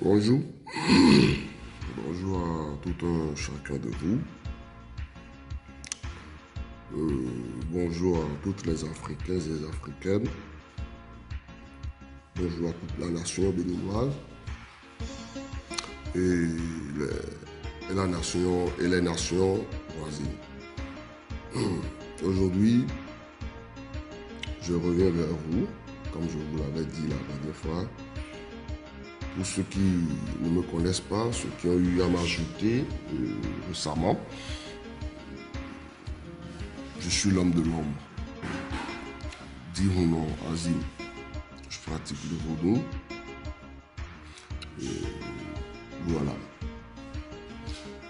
Bonjour. Bonjour à tout un chacun de vous. Bonjour à toutes les Africains et les Africaines. Bonjour à toute la nation béninoise et la nation et les nations voisines. Aujourd'hui, je reviens vers vous, comme je vous l'avais dit la dernière fois. Pour ceux qui ne me connaissent pas, ceux qui ont eu à m'ajouter récemment, je suis l'homme de l'ombre. Dit mon nom, Azim. Je pratique le vaudou. Voilà.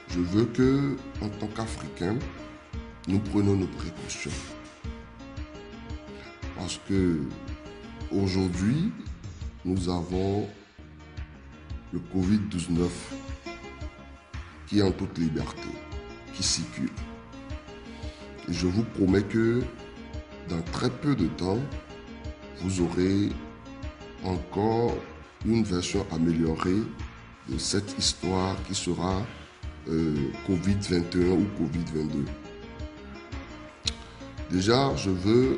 Je veux que, en tant qu'Africains, nous prenions nos précautions. Parce que aujourd'hui, nous avons le Covid-19 qui est en toute liberté, qui circule. Et je vous promets que dans très peu de temps, vous aurez encore une version améliorée de cette histoire qui sera Covid-21 ou Covid-22. Déjà, je veux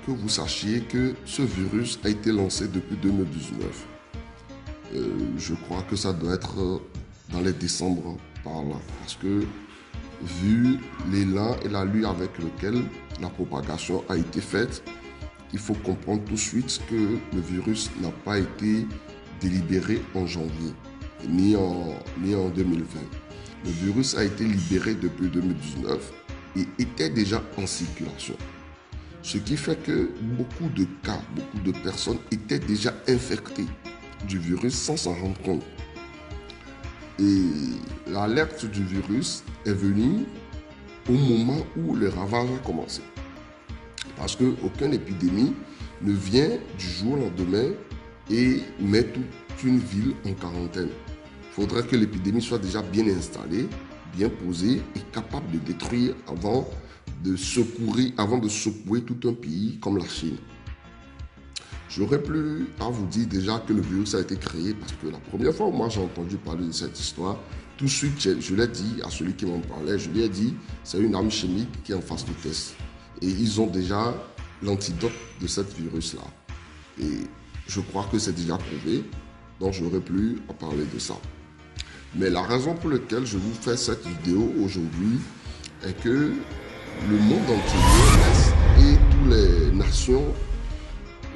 que vous sachiez que ce virus a été lancé depuis 2019. Je crois que ça doit être dans les décembre par là. Parce que vu l'élan et l'allure avec lequel la propagation a été faite, il faut comprendre tout de suite que le virus n'a pas été délibéré en janvier, ni en 2020. Le virus a été libéré depuis 2019 et était déjà en circulation. Ce qui fait que beaucoup de cas, beaucoup de personnes étaient déjà infectées du virus sans s'en rendre compte. Et l'alerte du virus est venue au moment où le ravage a commencé. Parce qu'aucune épidémie ne vient du jour au lendemain et met toute une ville en quarantaine. Il faudrait que l'épidémie soit déjà bien installée, bien posée et capable de détruire avant de secouer tout un pays comme la Chine. J'aurais plus à vous dire déjà que le virus a été créé parce que la première fois où moi j'ai entendu parler de cette histoire, tout de suite je l'ai dit à celui qui m'en parlait, je lui ai dit c'est une arme chimique qui est en phase de test. Et ils ont déjà l'antidote de ce virus-là. Et je crois que c'est déjà prouvé, donc je n'aurai plus à parler de ça. Mais la raison pour laquelle je vous fais cette vidéo aujourd'hui est que le monde entier et toutes les nations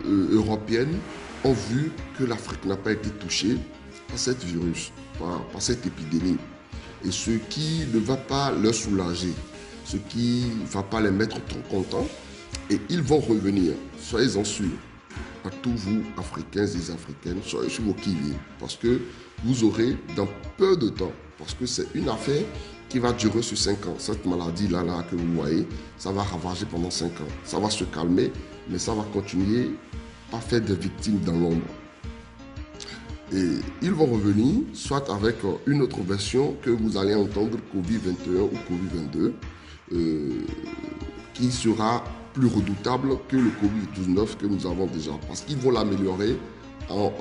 européennes ont vu que l'Afrique n'a pas été touchée par cette virus, par cette épidémie. Et ce qui ne va pas leur soulager, ce qui ne va pas les mettre trop contents, et ils vont revenir, soyez-en sûrs, à tous vous, Africains et Africaines, soyez sur vos qui-vive, parce que vous aurez dans peu de temps, parce que c'est une affaire qui va durer sur 5 ans. Cette maladie-là que vous voyez, ça va ravager pendant 5 ans. Ça va se calmer, mais ça va continuer à faire des victimes dans l'ombre. Et ils vont revenir, soit avec une autre version que vous allez entendre, Covid-21 ou Covid-22, qui sera plus redoutable que le Covid-19 que nous avons déjà. Parce qu'ils vont l'améliorer pour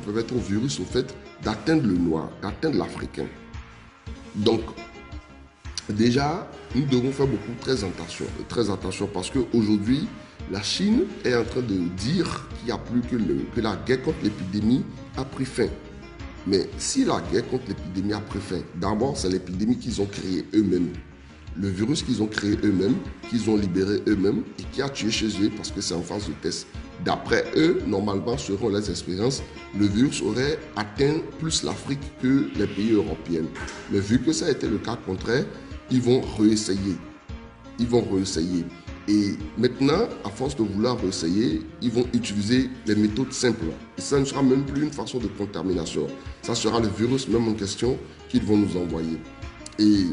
permettre au virus, au fait, d'atteindre le noir, d'atteindre l'Africain. Donc, déjà, nous devons faire beaucoup très attention parce qu'aujourd'hui, la Chine est en train de dire qu'il n'y a plus que la guerre contre l'épidémie a pris fin. Mais si la guerre contre l'épidémie a pris fin, d'abord, c'est l'épidémie qu'ils ont créée eux-mêmes. Le virus qu'ils ont créé eux-mêmes, qu'ils ont libéré eux-mêmes et qui a tué chez eux parce que c'est en phase de test. D'après eux, normalement, selon les expériences, le virus aurait atteint plus l'Afrique que les pays européens. Mais vu que ça a été le cas contraire, ils vont réessayer. Et maintenant, à force de vouloir réessayer, ils vont utiliser les méthodes simples. Et ça ne sera même plus une façon de contamination. Ça sera le virus même en question qu'ils vont nous envoyer. Et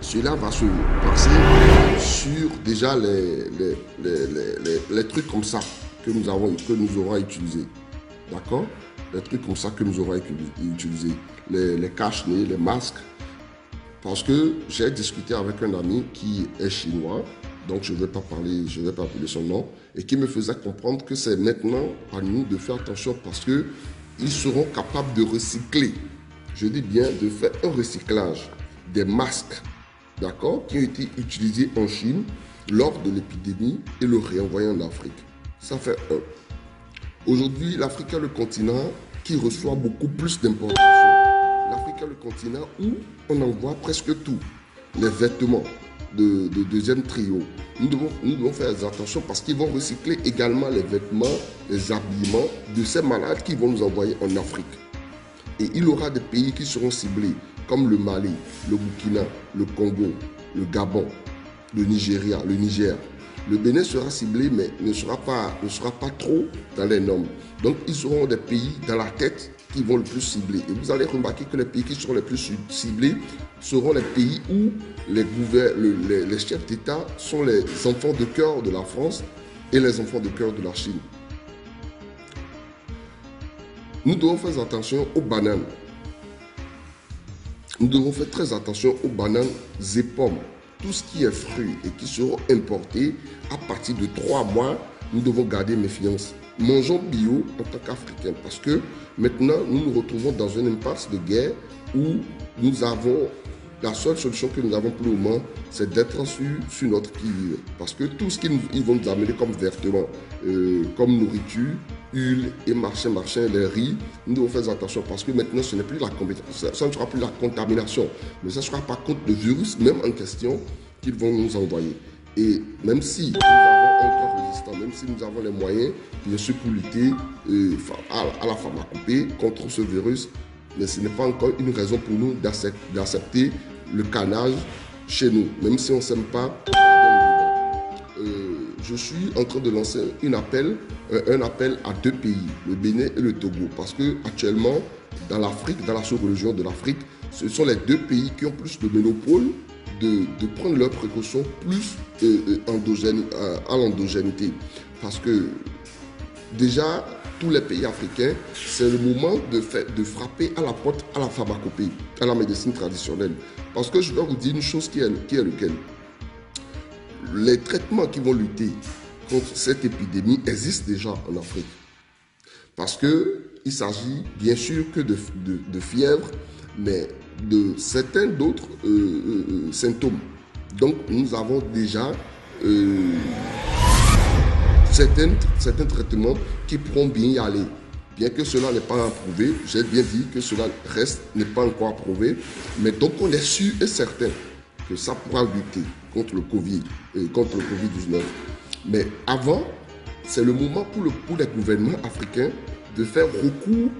cela va se passer sur déjà les trucs comme ça que nous aurons utilisés. D'accord? Les trucs comme ça que nous aurons utilisés. Les cache-nez, les masques. Parce que j'ai discuté avec un ami qui est chinois, donc je ne vais pas appeler son nom, et qui me faisait comprendre que c'est maintenant à nous de faire attention parce que ils seront capables de recycler, je dis bien de faire un recyclage des masques, d'accord, qui ont été utilisés en Chine lors de l'épidémie et le réenvoyer en Afrique. Ça fait un. Aujourd'hui, l'Afrique est le continent qui reçoit beaucoup plus d'importations. L'Afrique est le continent où on envoie presque tout. Les vêtements de deuxième trio. Nous devons faire attention parce qu'ils vont recycler également les vêtements, les habillements de ces malades qui vont nous envoyer en Afrique. Et il y aura des pays qui seront ciblés, comme le Mali, le Burkina, le Congo, le Gabon, le Nigeria, le Niger. Le Bénin sera ciblé, mais ne sera pas trop dans les normes. Donc, ils seront des pays dans la tête qui vont le plus cibler. Et vous allez remarquer que les pays qui seront les plus ciblés seront les pays où les chefs d'État sont les enfants de cœur de la France et les enfants de cœur de la Chine. Nous devons faire attention aux bananes. Nous devons faire très attention aux bananes et pommes. Tout ce qui est fruits et qui seront importés à partir de 3 mois, nous devons garder méfiance. Mangeons bio en tant qu'Africains parce que maintenant, nous nous retrouvons dans une impasse de guerre où la seule solution que nous avons pour le moment, c'est d'être sur notre qui-vive. Parce que tout ce qu'ils vont nous amener comme vêtements, comme nourriture, huile et machin, les riz, nous devons faire attention parce que maintenant, ce n'est plus ça ne sera plus la contamination, mais ça sera par contre le virus même en question qu'ils vont nous envoyer. Et même si nous avons un corps résistant, même si nous avons les moyens, bien sûr, pour lutter à la pharmacopée contre ce virus, mais ce n'est pas encore une raison pour nous d'accepter le canage chez nous, même si on ne s'aime pas. Je suis en train de lancer un appel à 2 pays, le Bénin et le Togo, parce que actuellement, dans l'Afrique, dans la sous-région de l'Afrique, ce sont les 2 pays qui ont plus de monopole de prendre leurs précautions plus à l'endogénité. Parce que déjà, tous les pays africains, c'est le moment de frapper à la porte à la pharmacopée, à la médecine traditionnelle. Parce que je dois vous dire une chose qui est lequel. Les traitements qui vont lutter contre cette épidémie existent déjà en Afrique. Parce qu'il s'agit bien sûr que de fièvre, mais de certains d'autres symptômes. Donc nous avons déjà certains traitements qui pourront bien y aller. Bien que cela n'est pas approuvé, j'ai bien dit que cela n'est pas encore approuvé, mais donc on est sûr et certain que ça pourra lutter contre le Covid-19. Mais avant, c'est le moment pour les gouvernements africains de faire recours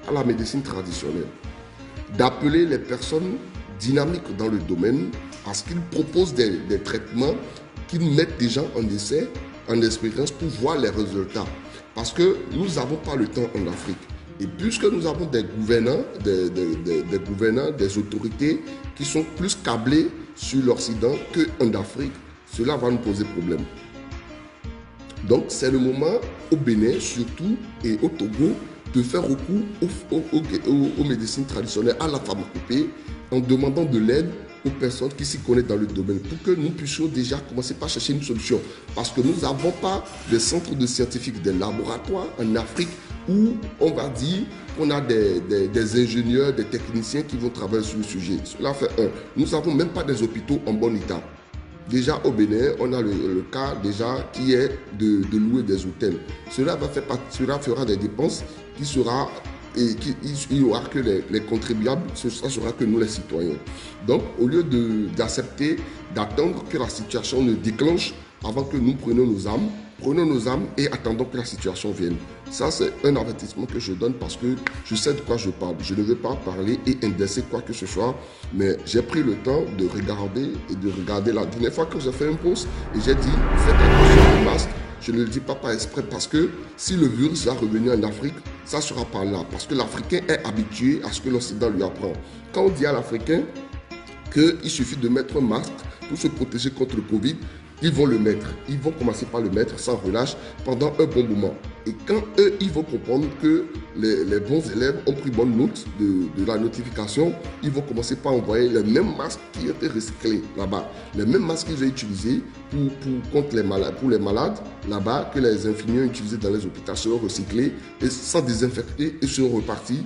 à la médecine traditionnelle, d'appeler les personnes dynamiques dans le domaine à ce qu'ils proposent des traitements qu'ils mettent déjà en essai, en expérience pour voir les résultats. Parce que nous n'avons pas le temps en Afrique. Et puisque nous avons des gouvernants, des autorités qui sont plus câblés sur l'Occident qu'en Afrique, cela va nous poser problème. Donc c'est le moment au Bénin surtout et au Togo de faire recours aux médecines traditionnelles, à la pharmacopée, en demandant de l'aide aux personnes qui s'y connaissent dans le domaine pour que nous puissions déjà commencer par chercher une solution. Parce que nous n'avons pas de centres de scientifiques, des laboratoires en Afrique où on va dire qu'on a des ingénieurs, des techniciens qui vont travailler sur le sujet. Cela fait un. Nous n'avons même pas des hôpitaux en bon état. Déjà au Bénin, on a le cas déjà qui est de louer des hôtels. Cela fera des dépenses qui sera et il n'y aura que les contribuables, ce sera que nous les citoyens. Donc au lieu d'accepter, d'attendre que la situation ne déclenche avant que nous prenions nos âmes et attendons que la situation vienne. Ça, c'est un avertissement que je donne parce que je sais de quoi je parle. Je ne vais pas parler et indexer quoi que ce soit, mais j'ai pris le temps de regarder la dernière fois que j'ai fait un post et j'ai dit, faites attention au masque. Je ne le dis pas exprès parce que si le virus va revenir en Afrique, ça sera par là. Parce que l'Africain est habitué à ce que l'Occident lui apprend. Quand on dit à l'Africain qu'il suffit de mettre un masque pour se protéger contre le Covid, ils vont le mettre. Ils vont commencer par le mettre sans relâche pendant un bon moment. Et quand eux, ils vont comprendre que les bons élèves ont pris bonne note de la notification, ils vont commencer par envoyer les mêmes masques qui ont été recyclés là-bas. Les mêmes masques qu'ils ont utilisés contre pour les malades là-bas, que les infirmiers ont utilisés dans les hôpitaux, seront recyclés et sans désinfecter et seront repartis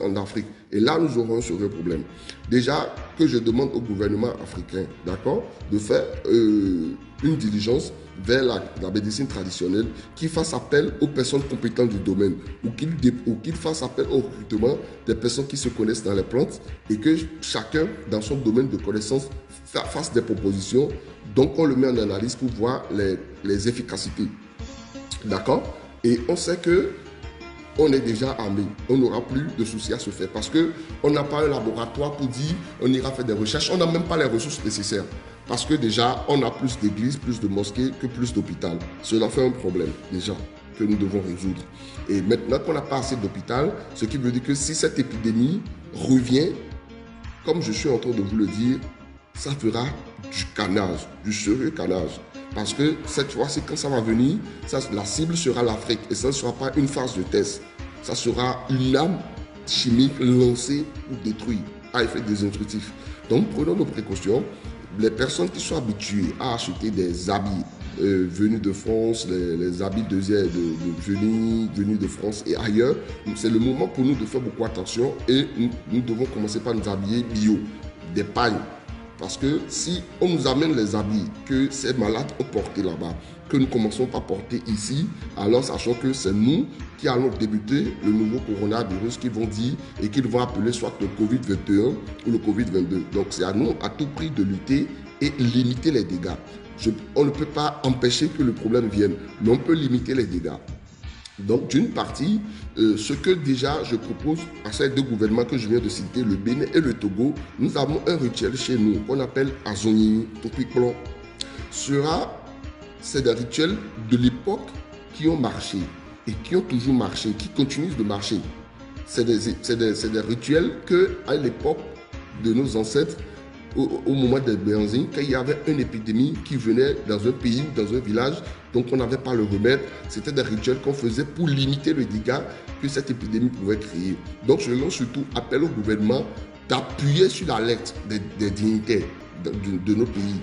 en Afrique. Et là, nous aurons un sérieux problème. Déjà, que je demande au gouvernement africain, d'accord, de faire une diligence vers la médecine traditionnelle, qui fasse appel aux personnes compétentes du domaine ou qu'il fasse appel au recrutement des personnes qui se connaissent dans les plantes et que chacun, dans son domaine de connaissance, fasse des propositions. Donc, on le met en analyse pour voir les efficacités. D'accord? Et on sait que on est déjà armé. On n'aura plus de soucis à se faire parce qu'on n'a pas un laboratoire pour dire on ira faire des recherches. On n'a même pas les ressources nécessaires. Parce que déjà, on a plus d'églises, plus de mosquées que plus d'hôpitaux. Cela fait un problème déjà que nous devons résoudre. Et maintenant qu'on n'a pas assez d'hôpital, ce qui veut dire que si cette épidémie revient, comme je suis en train de vous le dire, ça fera du canage, du sérieux canage. Parce que cette fois-ci, quand ça va venir, la cible sera l'Afrique. Et ça ne sera pas une phase de test. Ça sera une arme chimique lancée pour détruire à effet désinstructif. Donc, prenons nos précautions. Les personnes qui sont habituées à acheter des habits venus de France, les habits venus de France et ailleurs, c'est le moment pour nous de faire beaucoup attention et nous devons commencer par nous habiller bio, des pagnes. Parce que si on nous amène les habits que ces malades ont portés là-bas, que nous commençons par porter ici, alors sachant que c'est nous qui allons débuter le nouveau coronavirus qu'ils vont dire et qu'ils vont appeler soit le Covid-21 ou le Covid-22. Donc c'est à nous à tout prix de lutter et limiter les dégâts. On ne peut pas empêcher que le problème vienne, mais on peut limiter les dégâts. Donc, d'une partie, ce que déjà je propose à ces deux gouvernements que je viens de citer, le Bénin et le Togo, nous avons un rituel chez nous qu'on appelle Azoni, Topikplon. C'est des rituels de l'époque qui ont marché et qui ont toujours marché, qui continuent de marcher. C'est des rituels qu'à l'époque de nos ancêtres, au moment des Béanzines, quand il y avait une épidémie qui venait dans un pays, dans un village, donc on n'avait pas le remède, c'était des rituels qu'on faisait pour limiter le dégât que cette épidémie pouvait créer. Donc je lance surtout appel au gouvernement d'appuyer sur l'alerte des dignitaires de nos pays,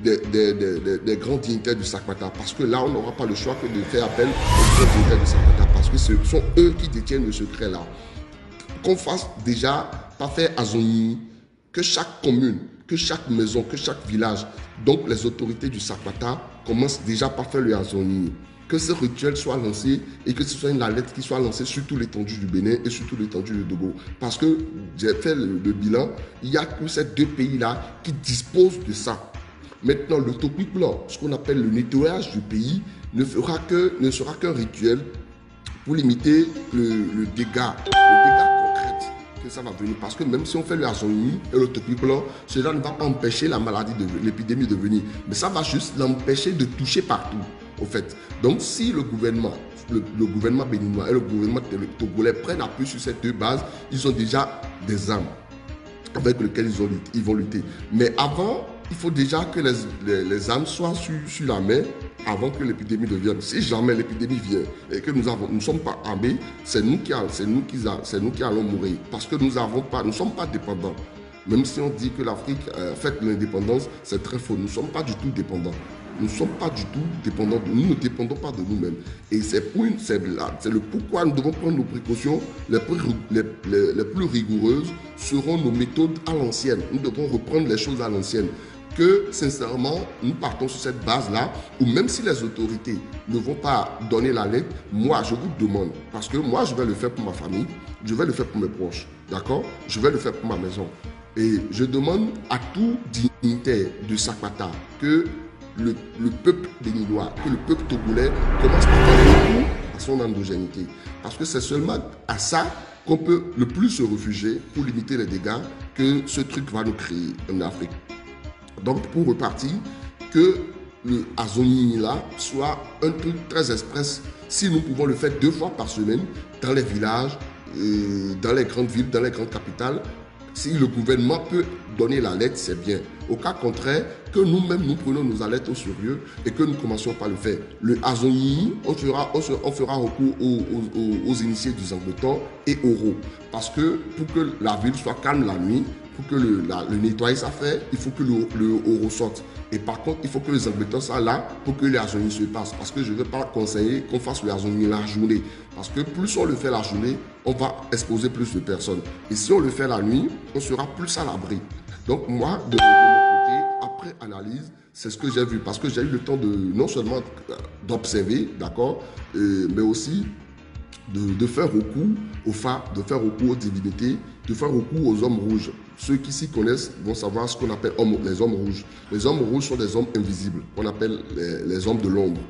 des grands dignitaires du Sakwata, parce que là on n'aura pas le choix que de faire appel aux grands dignitaires du Sakwata, parce que ce sont eux qui détiennent le secret là. Qu'on fasse déjà, pas faire Azoni, que chaque commune, que chaque maison, que chaque village, donc les autorités du Sakwata commencent déjà par faire le Azoni. Que ce rituel soit lancé et que ce soit une alerte qui soit lancée sur tout l'étendue du Bénin et sur tout l'étendue du Togo. Parce que j'ai fait le bilan, il n'y a que ces deux pays-là qui disposent de ça. Maintenant, le topic blanc, ce qu'on appelle le nettoyage du pays, ne sera qu'un rituel pour limiter le dégât concret que ça va venir. Parce que même si on fait le Azoni et le topic blanc, cela ne va pas empêcher l'épidémie de venir. Mais ça va juste l'empêcher de toucher partout, au fait. Donc, si le gouvernement béninois et le gouvernement togolais prennent appui sur ces deux bases, ils ont déjà des armes avec lesquelles ils vont lutter. Mais avant, il faut déjà que les armes soient sur la main avant que l'épidémie ne vienne. Si jamais l'épidémie vient et que nous ne sommes pas armés, c'est nous qui allons mourir. Parce que nous ne sommes pas dépendants. Même si on dit que l'Afrique fait l'indépendance, c'est très faux. Nous ne sommes pas du tout dépendants. Nous ne sommes pas du tout dépendants. Nous ne dépendons pas de nous-mêmes. Et c'est le pourquoi nous devons prendre nos précautions les plus rigoureuses seront nos méthodes à l'ancienne. Nous devons reprendre les choses à l'ancienne. Que sincèrement, nous partons sur cette base-là, où même si les autorités ne vont pas donner la lettre, moi je vous demande, parce que moi je vais le faire pour ma famille, je vais le faire pour mes proches, d'accord? Je vais le faire pour ma maison. Et je demande à tout dignitaire de Sakwata que le peuple béninois, que le peuple togolais commence par faire recours à son endogénité. Parce que c'est seulement à ça qu'on peut le plus se réfugier pour limiter les dégâts que ce truc va nous créer en Afrique. Donc, pour repartir, que le Azoni là soit un truc très express. Si nous pouvons le faire 2 fois par semaine dans les villages, dans les grandes villes, dans les grandes capitales, Si le gouvernement peut donner l'alerte, c'est bien. Au cas contraire, que nous-mêmes, nous prenions nos alertes au sérieux et que nous ne commencions pas à le faire. Le Azoni, on fera recours aux initiés du Zangbeton et aux RO. Parce que pour que la ville soit calme la nuit, pour que le nettoyage soit fait, il faut que le Oro sorte. Et par contre, il faut que les Angleterres soient là pour que les Azoni se passent. Parce que je ne vais pas conseiller qu'on fasse le Azoni la journée. Parce que plus on le fait la journée, on va exposer plus de personnes. Et si on le fait la nuit, on sera plus à l'abri. Donc moi, de mon côté, après analyse, c'est ce que j'ai vu. Parce que j'ai eu le temps de non seulement d'observer, d'accord, mais aussi de faire recours aux phares, de faire recours aux divinités, de faire recours aux hommes rouges. Ceux qui s'y connaissent vont savoir ce qu'on appelle les hommes rouges. Les hommes rouges sont des hommes invisibles, qu'on appelle les hommes de l'ombre.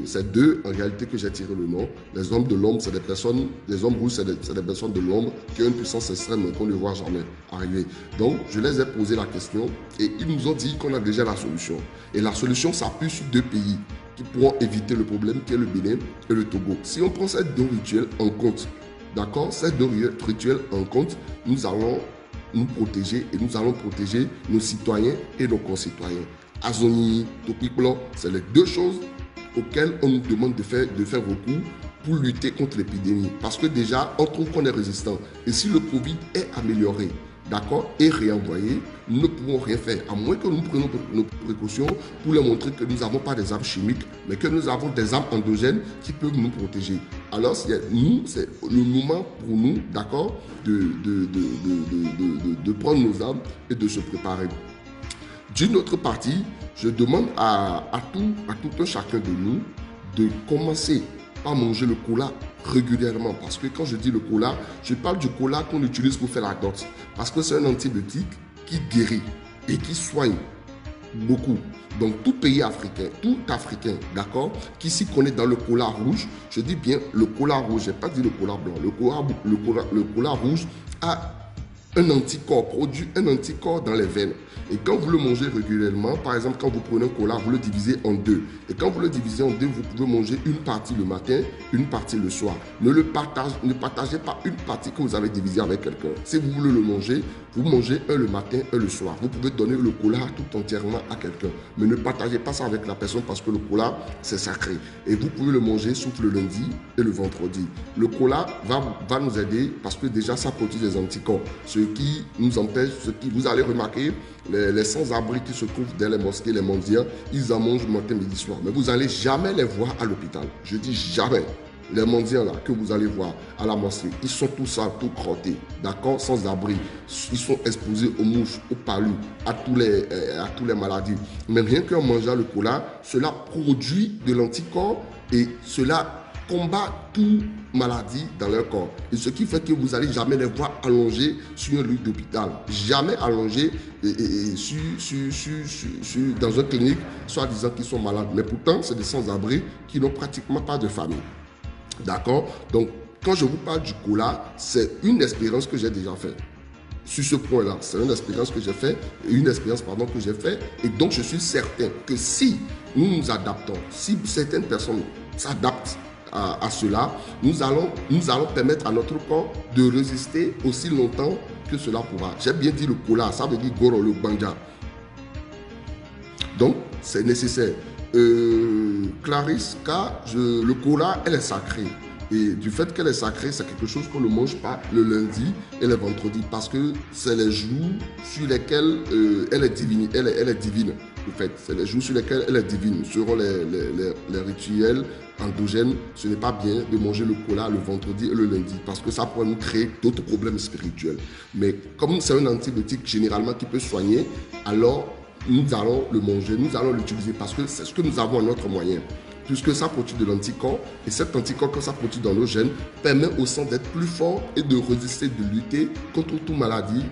C'est d'eux, en réalité, que j'ai tiré le nom. Les hommes de l'ombre, c'est des personnes, les hommes rouges, c'est des personnes de l'ombre qui ont une puissance extrême qu'on ne voit jamais arriver. Donc, je les ai posé la question et ils nous ont dit qu'on a déjà la solution. Et la solution s'appuie sur 2 pays qui pourront éviter le problème, qui est le Bénin et le Togo. Si on prend ces 2 rituels en compte, d'accord, ces 2 rituels en compte, nous allons nous protéger et nous allons protéger nos citoyens et nos concitoyens. Azoni, Topiklo, c'est les 2 choses auxquelles on nous demande de faire recours pour lutter contre l'épidémie. Parce que déjà, on trouve qu'on est résistant. Et si le Covid est amélioré, d'accord, et réenvoyé, nous ne pouvons rien faire, à moins que nous prenions nos précautions pour leur montrer que nous n'avons pas des armes chimiques, mais que nous avons des armes endogènes qui peuvent nous protéger. Alors, c'est le moment pour nous, d'accord, de prendre nos armes et de se préparer. D'une autre partie, je demande à tout un chacun de nous de commencer à manger le cola régulièrement. Parce que quand je dis le cola, je parle du cola qu'on utilise pour faire la dot. Parce que c'est un antibiotique qui guérit et qui soigne beaucoup. Donc tout pays africain, tout africain, d'accord, qui s'y connaît dans le cola rouge, je dis bien le cola rouge, je n'ai pas dit le cola blanc. Le cola rouge a un anticorps, produit un anticorps dans les veines. Et quand vous le mangez régulièrement, par exemple, quand vous prenez un cola, vous le divisez en 2. Et quand vous le divisez en 2, vous pouvez manger une partie le matin, une partie le soir. Ne partagez pas une partie que vous avez divisée avec quelqu'un. Si vous voulez le manger, vous mangez un le matin, un le soir. Vous pouvez donner le cola tout entièrement à quelqu'un. Mais ne partagez pas ça avec la personne parce que le cola, c'est sacré. Et vous pouvez le manger sauf le lundi et le vendredi. Le cola va nous aider parce que déjà, ça produit des anticorps. Ce qui nous empêche, vous allez remarquer, les sans-abri qui se trouvent dans les mosquées, les mendiants, ils en mangent matin, midi, soir. Mais vous n'allez jamais les voir à l'hôpital. Je dis jamais. Les mendiants là que vous allez voir à la mosquée, ils sont tous sales, tout crottés, d'accord, sans abri. Ils sont exposés aux mouches, aux palus, à toutes les maladies. Mais rien qu'en mangeant le cola, cela produit de l'anticorps et cela combat toute maladie dans leur corps. Et ce qui fait que vous n'allez jamais les voir allongés sur un lit d'hôpital. Jamais allongés dans une clinique, soit disant qu'ils sont malades. Mais pourtant, c'est des sans-abri qui n'ont pratiquement pas de famille. D'accord? Donc, quand je vous parle du cola, c'est une expérience que j'ai déjà faite. Sur ce point-là, c'est une expérience que j'ai faite, que j'ai fait. Et donc, je suis certain que si nous nous adaptons, si certaines personnes s'adaptent à cela, nous allons permettre à notre corps de résister aussi longtemps que cela pourra. J'ai bien dit le cola, ça veut dire goro, le banja. Donc, c'est nécessaire. Clarisse, car le cola, elle est sacrée. Et du fait qu'elle est sacrée, c'est quelque chose qu'on ne mange pas le lundi et le vendredi parce que c'est les jours sur lesquels elle est divine. Elle est divine, en fait. C'est les jours sur lesquels elle est divine. Selon les rituels endogènes, ce n'est pas bien de manger le cola le vendredi et le lundi parce que ça pourrait nous créer d'autres problèmes spirituels. Mais comme c'est un antibiotique généralement qui peut soigner, alors nous allons le manger, nous allons l'utiliser parce que c'est ce que nous avons à notre moyen. Puisque ça produit de l'anticorps, et cet anticorps, quand ça produit dans nos gènes, permet au sang d'être plus fort et de résister, de lutter contre toute maladie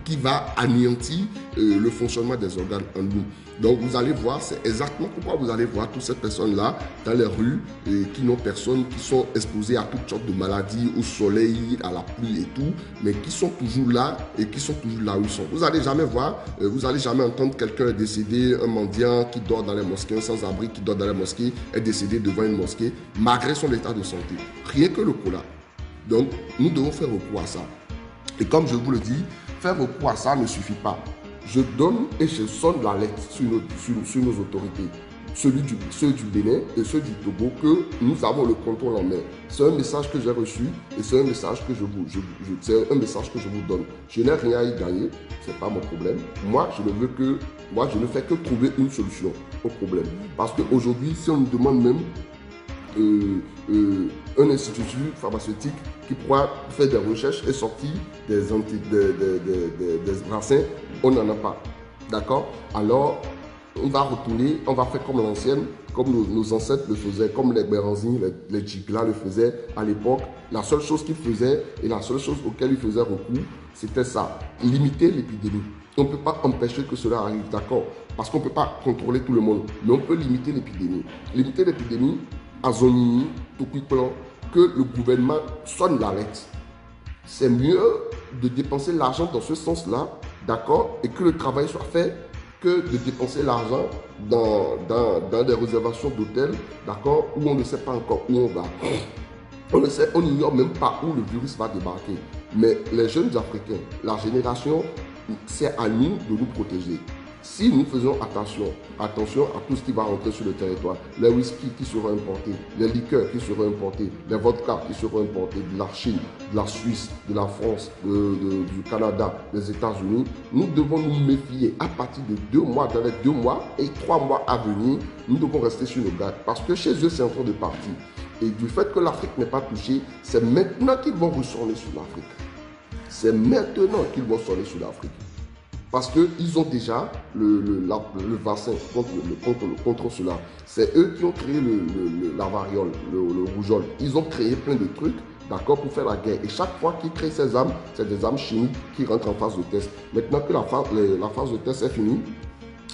qui va anéantir le fonctionnement des organes en nous. Donc vous allez voir, c'est exactement pourquoi vous allez voir toutes ces personnes-là dans les rues qui n'ont personne, qui sont exposées à toutes sortes de maladies, au soleil, à la pluie et tout, mais qui sont toujours là et qui sont toujours là où ils sont. Vous n'allez jamais voir, vous n'allez jamais entendre quelqu'un décédé, un mendiant qui dort dans les mosquées, un sans-abri qui dort dans les mosquées, est décédé devant une mosquée, malgré son état de santé. Rien que le cola. Donc, nous devons faire recours à ça. Et comme je vous le dis, faire recours à ça ne suffit pas. Je donne et je sonne l'alerte sur nos autorités, ceux du Bénin et ceux du Togo, que nous avons le contrôle en main. C'est un message que j'ai reçu et c'est un message que je vous donne. Je n'ai rien à y gagner, ce n'est pas mon problème. Moi, je ne fais que trouver une solution au problème. Parce qu'aujourd'hui, si on nous demande même un institut pharmaceutique qui pourra faire des recherches et sortir des vaccins, on n'en a pas. D'accord? Alors, on va retourner, on va faire comme l'ancienne, comme nos ancêtres le faisaient, comme les Béranzines, les Djigla le faisaient à l'époque. La seule chose qu'ils faisaient et la seule chose auquel ils faisaient recours, c'était ça, limiter l'épidémie. On ne peut pas empêcher que cela arrive, d'accord? Parce qu'on ne peut pas contrôler tout le monde, mais on peut limiter l'épidémie. Limiter l'épidémie, à Zonini, Tokyo, que le gouvernement sonne l'alerte. C'est mieux de dépenser l'argent dans ce sens-là, d'accord, et que le travail soit fait, que de dépenser l'argent dans des réservations d'hôtels, d'accord, où on ne sait pas encore où on va. On n'ignore même pas où le virus va débarquer. Mais les jeunes Africains, la génération, c'est à nous de nous protéger. Si nous faisons attention à tout ce qui va rentrer sur le territoire, les whisky qui seront importés, les liqueurs qui seront importés, les vodkas qui seront importés de la Chine, de la Suisse, de la France, du Canada, des États-Unis, nous devons nous méfier à partir de 2 mois, dans les 2 mois et 3 mois à venir, nous devons rester sur nos gardes parce que chez eux, c'est en train de partir. Et du fait que l'Afrique n'est pas touchée, c'est maintenant qu'ils vont ressonner sur l'Afrique. C'est maintenant qu'ils vont sonner sur l'Afrique. Parce qu'ils ont déjà le vaccin contre cela. C'est eux qui ont créé la variole, le rougeole. Ils ont créé plein de trucs, d'accord, pour faire la guerre. Et chaque fois qu'ils créent ces armes, c'est des armes chimiques qui rentrent en phase de test. Maintenant que la phase de test est finie,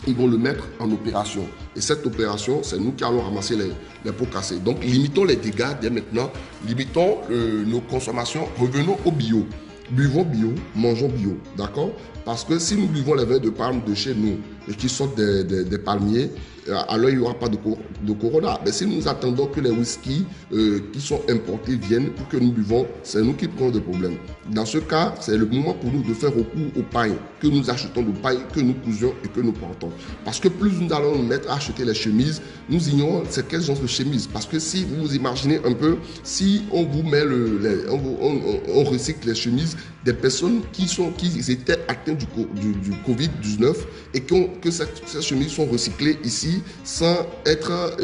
ils vont le mettre en opération. Et cette opération, c'est nous qui allons ramasser les pots cassés. Donc, limitons les dégâts dès maintenant. Limitons nos consommations. Revenons au bio. Buvons bio, mangeons bio, d'accord? Parce que si nous buvons les vins de palme de chez nous et qui sortent des palmiers, alors il n'y aura pas de corona. Mais si nous attendons que les whiskies qui sont importés viennent pour que nous buvons, c'est nous qui prenons des problèmes. Dans ce cas, c'est le moment pour nous de faire recours au paille, que nous achetons le paille, que nous cousions et que nous portons. Parce que plus nous allons nous mettre à acheter les chemises, nous ignorons c'est quel genre de chemise. Parce que si vous imaginez un peu, si on vous met on recycle les chemises des personnes qui étaient atteintes du Covid-19 et que ces chemises sont recyclées ici sans être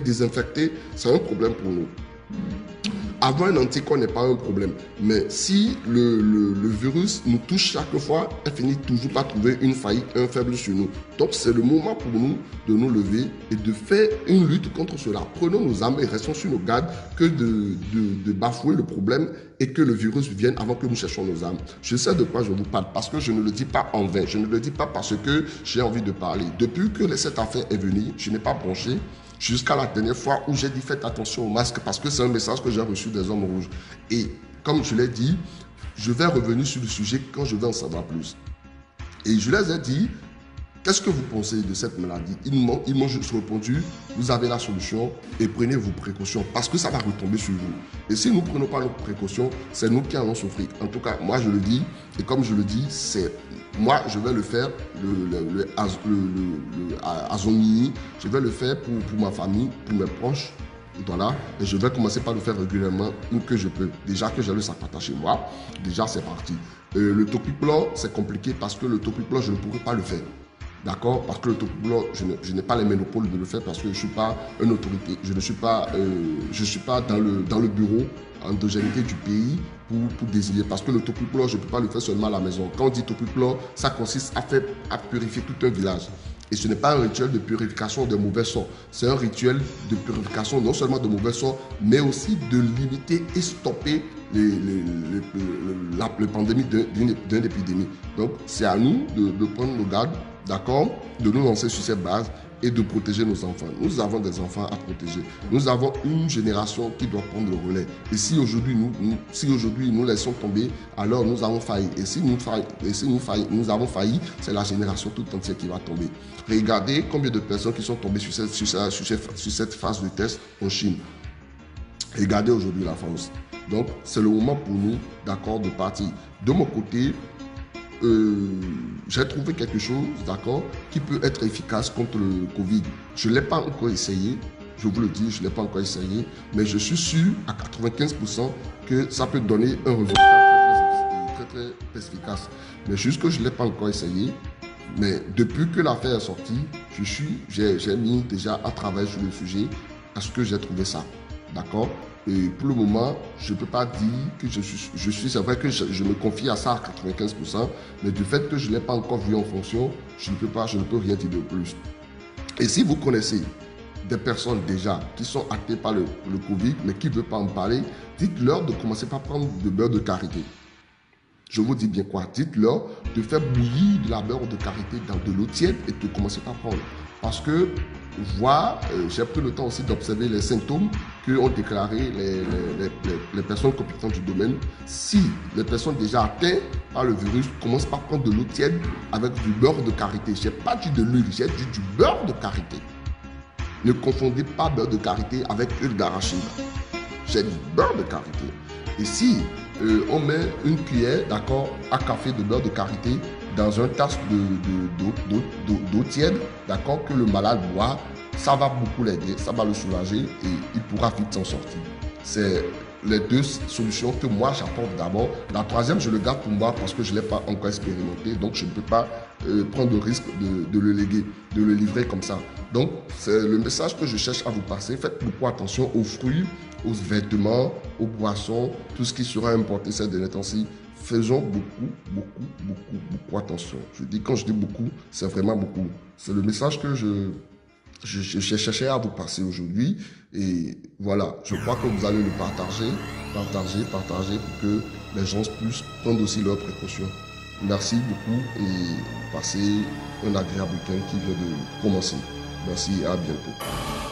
désinfectées, c'est un problème pour nous. Avoir un anticorps n'est pas un problème. Mais si le virus nous touche chaque fois, elle finit toujours par trouver une faille, un faible sur nous. Donc c'est le moment pour nous de nous lever et de faire une lutte contre cela. Prenons nos armes et restons sur nos gardes que de bafouer le problème et que le virus vienne avant que nous cherchions nos armes. Je sais de quoi je vous parle parce que je ne le dis pas en vain. Je ne le dis pas parce que j'ai envie de parler. Depuis que cette affaire est venue, je n'ai pas bronché. Jusqu'à la dernière fois où j'ai dit faites attention au masque parce que c'est un message que j'ai reçu des hommes rouges. Et comme je l'ai dit, je vais revenir sur le sujet quand je vais en savoir plus. Et je les ai dit, qu'est-ce que vous pensez de cette maladie? Ils m'ont juste répondu, vous avez la solution et prenez vos précautions parce que ça va retomber sur vous. Et si nous ne prenons pas nos précautions, c'est nous qui allons souffrir. En tout cas, moi je le dis, et comme je le dis, moi je vais le faire, à Zonini, je vais le faire pour ma famille, pour mes proches. Voilà, et je vais commencer par le faire régulièrement où que je peux. Déjà que j'ai le sac-pata chez moi, déjà c'est parti. Le topiplan, c'est compliqué parce que le topiplan, je ne pourrais pas le faire. D'accord? Parce que le topiplan, je n'ai pas les monopoles de le faire parce que je ne suis pas une autorité. Je ne suis pas, dans le bureau endogénité du pays pour désigner. Parce que le topiplan, je ne peux pas le faire seulement à la maison. Quand on dit topiplan, ça consiste à purifier tout un village. Et ce n'est pas un rituel de purification de mauvais sons. C'est un rituel de purification non seulement de mauvais sons, mais aussi de limiter et stopper la pandémie d'une épidémie. Donc, c'est à nous de prendre nos gardes, d'accord, de nous lancer sur ces bases et de protéger nos enfants. Nous avons des enfants à protéger. Nous avons une génération qui doit prendre le relais. Et si aujourd'hui nous laissons tomber, alors nous avons failli. Et si nous avons failli, c'est la génération toute entière qui va tomber. Regardez combien de personnes qui sont tombées sur cette phase de test en Chine. Regardez aujourd'hui la France. Donc, c'est le moment pour nous, d'accord, de partir. De mon côté, j'ai trouvé quelque chose, d'accord, qui peut être efficace contre le Covid. Je ne l'ai pas encore essayé, je vous le dis, je ne l'ai pas encore essayé, mais je suis sûr à 95% que ça peut donner un résultat très efficace. Mais juste que je ne l'ai pas encore essayé, mais depuis que l'affaire est sortie, j'ai mis déjà à travailler sur le sujet parce que j'ai trouvé ça, d'accord. Et pour le moment, je ne peux pas dire que je suis c'est vrai que je me confie à ça à 95%, mais du fait que je ne l'ai pas encore vu en fonction, je ne peux rien dire de plus. Et si vous connaissez des personnes déjà qui sont atteintes par le Covid, mais qui ne veulent pas en parler, dites-leur de commencer par prendre du beurre de karité. Je vous dis bien quoi, dites-leur de faire bouillir de la beurre de karité dans de l'eau tiède et de commencer par prendre. Parce que j'ai pris le temps aussi d'observer les symptômes que ont déclaré les personnes compétentes du domaine. Si les personnes déjà atteintes par le virus commencent par prendre de l'eau tiède avec du beurre de karité, je n'ai pas dit de l'huile, j'ai dit du beurre de karité. Ne confondez pas beurre de karité avec huile d'arachide. J'ai dit beurre de karité. Et si on met une cuillère, d'accord, à café de beurre de karité dans une tasse d'eau tiède, d'accord, que le malade boit, ça va beaucoup l'aider, ça va le soulager et il pourra vite s'en sortir. C'est les deux solutions que moi j'apporte d'abord. La troisième, je le garde pour moi parce que je ne l'ai pas encore expérimenté, donc je ne peux pas prendre le risque de le léguer, de le livrer comme ça. Donc, c'est le message que je cherche à vous passer. Faites beaucoup attention aux fruits, aux vêtements, aux boissons, tout ce qui sera importé ces derniers temps-ci. Faisons beaucoup attention. Quand je dis beaucoup, c'est vraiment beaucoup. C'est le message que je cherchais à vous passer aujourd'hui. Et voilà, je crois que vous allez le partager pour que les gens puissent prendre aussi leurs précautions. Merci beaucoup et passez un agréable week-end qui vient de commencer. Merci et à bientôt.